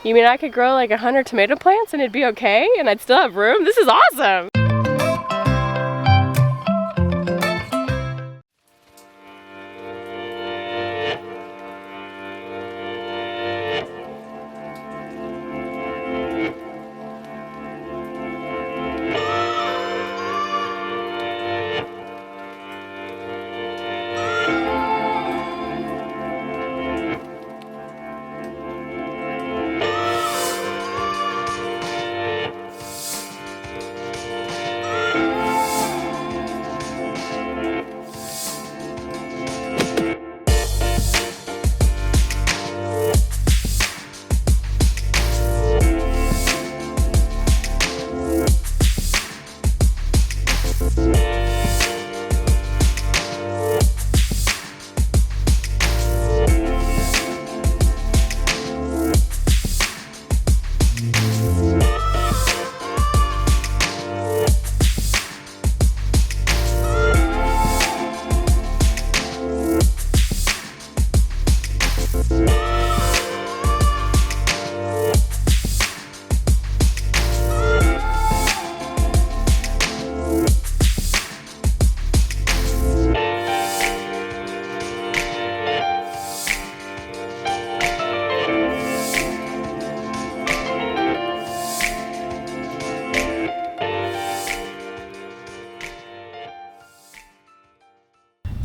You mean I could grow like 100 tomato plants and it'd be okay and I'd still have room? This is awesome!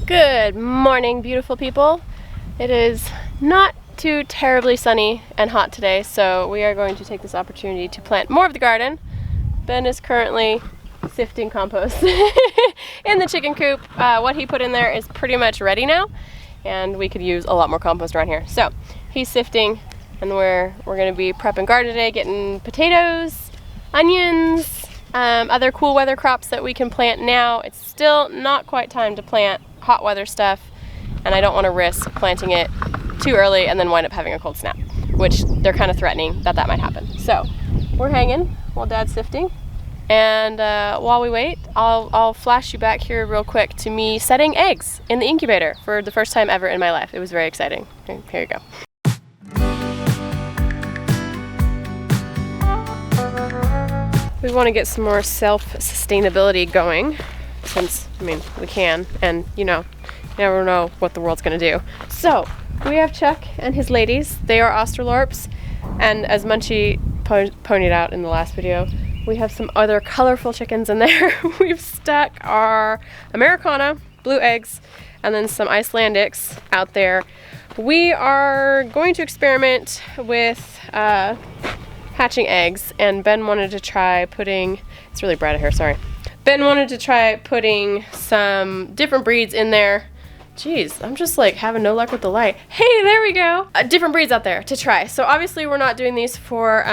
Good morning, beautiful people. It is not too terribly sunny and hot today, so we are going to take this opportunity to plant more of the garden. Ben is currently sifting compost in the chicken coop. What he put in there is pretty much ready now, and we could use a lot more compost around here. So he's sifting, and we're going to be prepping garden today, getting potatoes, onions, other cool weather crops that we can plant now. It's still not quite time to plant hot weather stuff, and I don't want to risk planting it too early and then wind up having a cold snap, which they're kind of threatening that might happen. So we're hanging while Dad's sifting, and while we wait, I'll flash you back here real quick to me setting eggs in the incubator for the first time ever in my life. It was very exciting. Here you go. We want to get some more self-sustainability going, since, I mean, we can, and you know, you never know what the world's gonna do. So, we have Chuck and his ladies. They are Australorps, and as Munchie pointed out in the last video, we have some other colorful chickens in there. We've stuck our Americana, blue eggs, and then some Icelandics out there. We are going to experiment with hatching eggs, and Ben wanted to try putting, it's really bright out here, sorry. Ben wanted to try putting some different breeds in there. Jeez, I'm just like having no luck with the light. Hey, there we go. Different breeds out there to try. So obviously we're not doing these for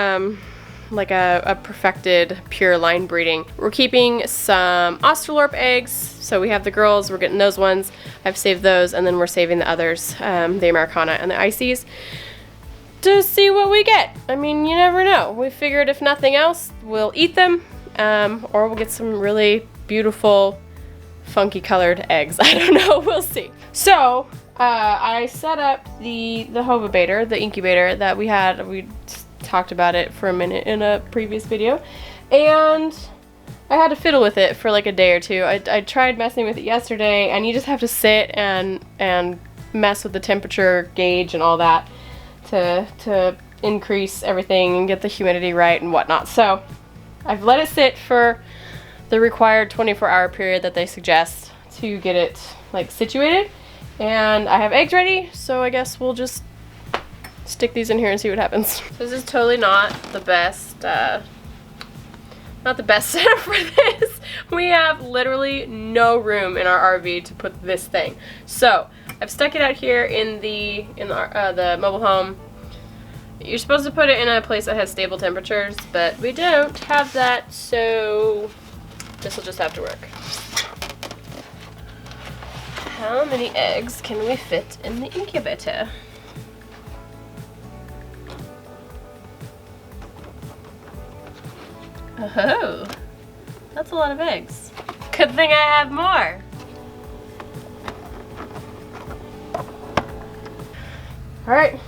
like a perfected pure line breeding. We're keeping some Australorp eggs. So we have the girls, we're getting those ones. I've saved those, and then we're saving the others, the Americana and the Ices, to see what we get. I mean, you never know. We figured if nothing else, we'll eat them, or we'll get some really beautiful, funky colored eggs. I don't know, we'll see. So, I set up the Homestead, the incubator that we had. We talked about it for a minute in a previous video, and I had to fiddle with it for like a day or two. I tried messing with it yesterday, and you just have to sit and mess with the temperature gauge and all that to increase everything and get the humidity right and whatnot. So I've let it sit for the required 24-hour period that they suggest to get it like situated, and I have eggs ready, so I guess we'll just stick these in here and see what happens. This is totally not the best setup for this. We have literally no room in our RV to put this thing. So I've stuck it out here in the mobile home. You're supposed to put it in a place that has stable temperatures, but we don't have that, so this will just have to work. How many eggs can we fit in the incubator? Oh, that's a lot of eggs. Good thing I have more. All right,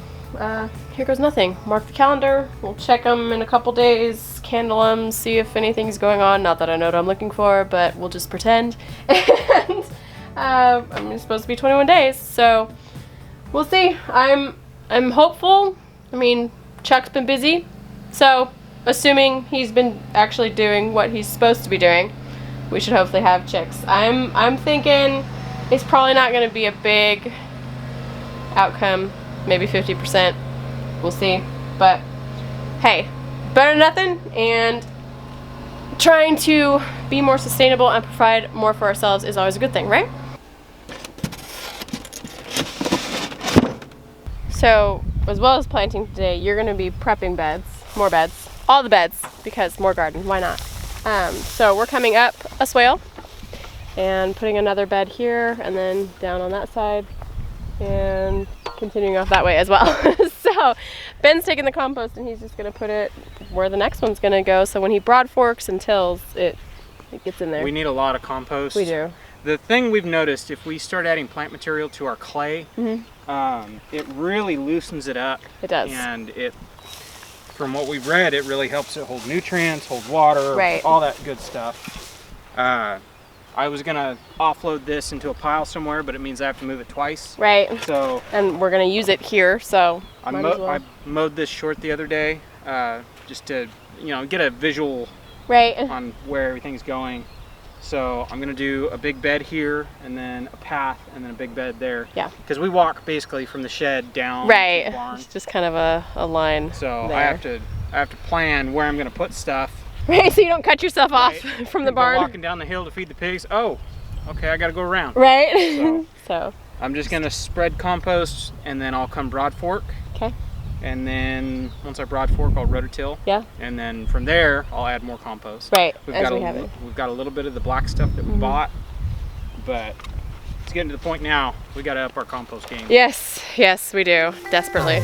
here goes nothing. Mark the calendar. We'll check them in a couple days, candle them, see if anything's going on. Not that I know what I'm looking for, but we'll just pretend. And I'm supposed to be 21 days, so we'll see. I'm hopeful. I mean, Chuck's been busy, so assuming he's been actually doing what he's supposed to be doing, we should hopefully have chicks. I'm thinking it's probably not going to be a big outcome, maybe 50%. We'll see. But hey, better than nothing, and trying to be more sustainable and provide more for ourselves is always a good thing, right? So, as well as planting today, you're going to be prepping beds, more beds, all the beds, because more garden, why not? So we're coming up a swale and putting another bed here and then down on that side and continuing off that way as well. So Ben's taking the compost and he's just going to put it where the next one's going to go, so when he broad forks and tills, it gets in there. We need a lot of compost. We do. The thing we've noticed, if we start adding plant material to our clay, it really loosens it up. It does. And from what we've read, it really helps it hold nutrients, hold water, right, all that good stuff. I was gonna offload this into a pile somewhere, but it means I have to move it twice. Right. So. And we're gonna use it here, so. I mowed this short the other day, just to, get a visual on where everything's going. So I'm gonna do a big bed here, and then a path, and then a big bed there. Yeah. Because we walk basically from the shed down to the barn. It's just kind of a line. So there. I have to plan where I'm gonna put stuff. Right, so you don't cut yourself off from the barn. Walking down the hill to feed the pigs. Oh, okay, I gotta go around. Right. So I'm just gonna spread compost, and then I'll come broad fork. Okay. And then once I broad fork, I'll rototill. Yeah. And then from there, I'll add more compost. Right. We've got a little bit of the black stuff that we bought, but it's getting to the point now. We got to up our compost game. Yes, we do, desperately.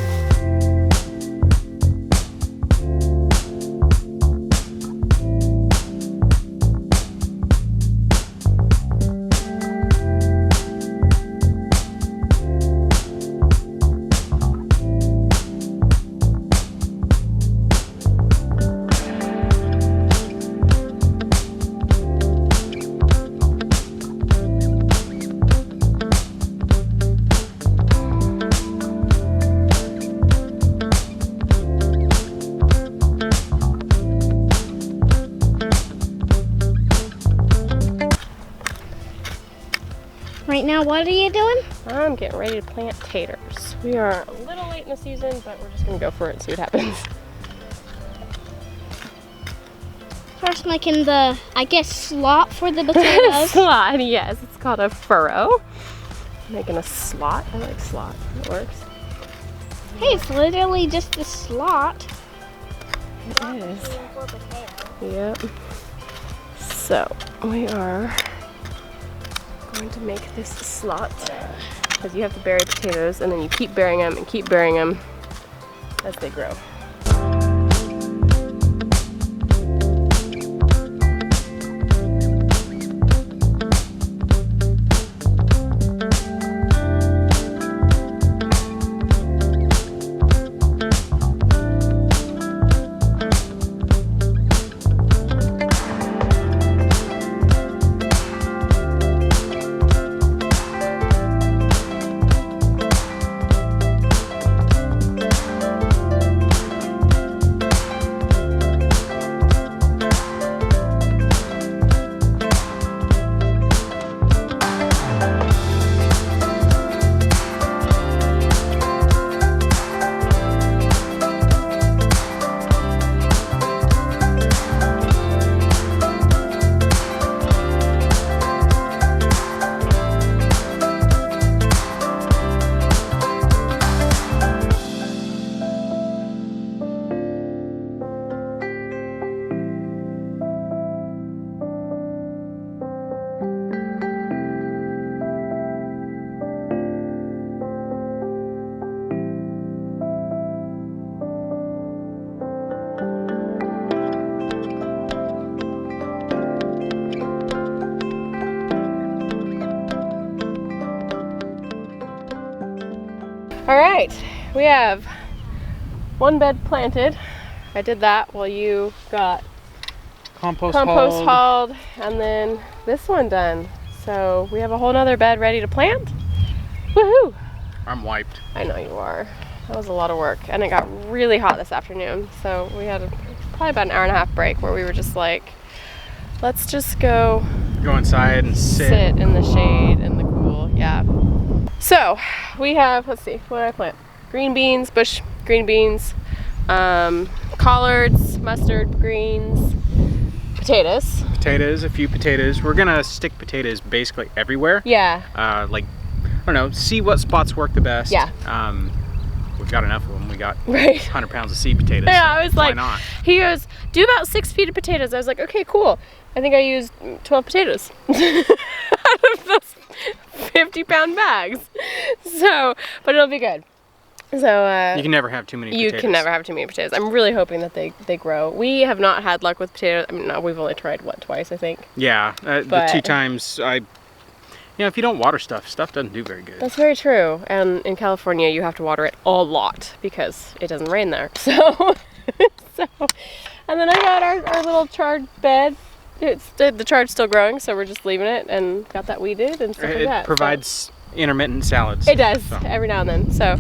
Right now, what are you doing? I'm getting ready to plant taters. We are a little late in the season, but we're just gonna go for it and see what happens. First making the, I guess, slot for the potatoes. Slot, yes. It's called a furrow. Making a slot. I like slot. It works. Hey, it's literally just a slot. It is. Yep. So, we are going to make this slot, because you have to bury potatoes and then you keep burying them and keep burying them as they grow. All right, we have one bed planted. I did that while you got compost hauled, and then this one done. So we have a whole nother bed ready to plant. Woohoo! I'm wiped. I know you are. That was a lot of work, and it got really hot this afternoon. So we had probably about an hour and a half break where we were just like, let's just go inside and sit in the shade and the cool. Yeah. So we have, let's see, what did I plant? Green beans, bush green beans, collards, mustard greens, potatoes. A few potatoes. We're gonna stick potatoes basically everywhere. Yeah. Like, I don't know, see what spots work the best. Yeah. We've got enough of them. We got right. 100 pounds of seed potatoes. Yeah, so I was like, why not? He goes, do about 6 feet of potatoes. I was like, okay, cool. I think I used 12 potatoes out of those 50-pound bags. So, but it'll be good. So you can never have too many potatoes. You can never have too many potatoes. I'm really hoping that they grow. We have not had luck with potatoes. I mean, no, we've only tried, what, twice, I think? Yeah, the 2 times if you don't water stuff doesn't do very good. That's very true. And in California, you have to water it a lot because it doesn't rain there. So, and then I got our little chard bed. The chard's still growing, so we're just leaving it and got that weeded and stuff like that. It provides intermittent salads. It does, every now and then. So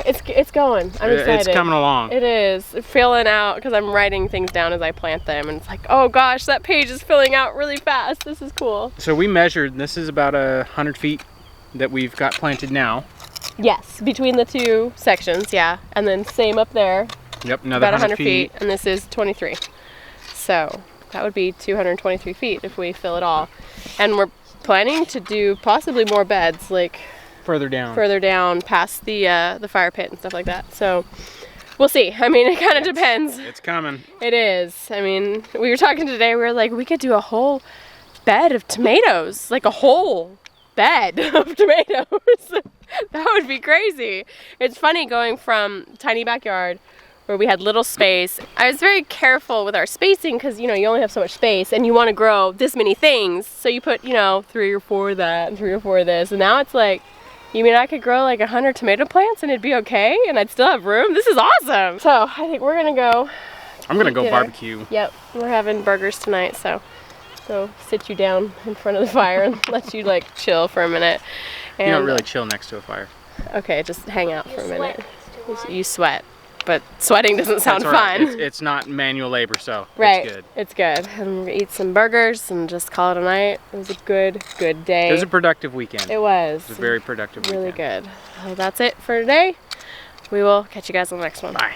it's going. I'm excited. It's coming along. It is. Filling out, because I'm writing things down as I plant them, and it's like, oh gosh, that page is filling out really fast. This is cool. So we measured, this is about 100 feet that we've got planted now. Yes, between the 2 sections, yeah. And then same up there. Yep, another about 100 feet. And this is 23. So that would be 223 feet if we fill it all. And we're planning to do possibly more beds, like further down past the fire pit and stuff like that. So we'll see. I mean, it kind of depends. It's coming. It is. I mean, we were talking today, we were like, we could do a whole bed of tomatoes, like a whole bed of tomatoes. That would be crazy. It's funny going from tiny backyard where we had little space. I was very careful with our spacing because, you only have so much space and you want to grow this many things. So you put, 3 or 4 of that and 3 or 4 of this. And now it's like, you mean I could grow like 100 tomato plants and it'd be okay and I'd still have room? This is awesome. So I think we're gonna go. I'm gonna go barbecue. Yep, we're having burgers tonight, so go sit you down in front of the fire and let you like chill for a minute. And, you don't really chill next to a fire. Okay, just hang out for a minute. You sweat, but sweating doesn't sound fun. It's not manual labor, so right. It's good. It's good. And we're gonna eat some burgers and just call it a night. It was a good day. It was a productive weekend. It was. It was a very productive weekend. Really good. So that's it for today. We will catch you guys on the next one. Bye.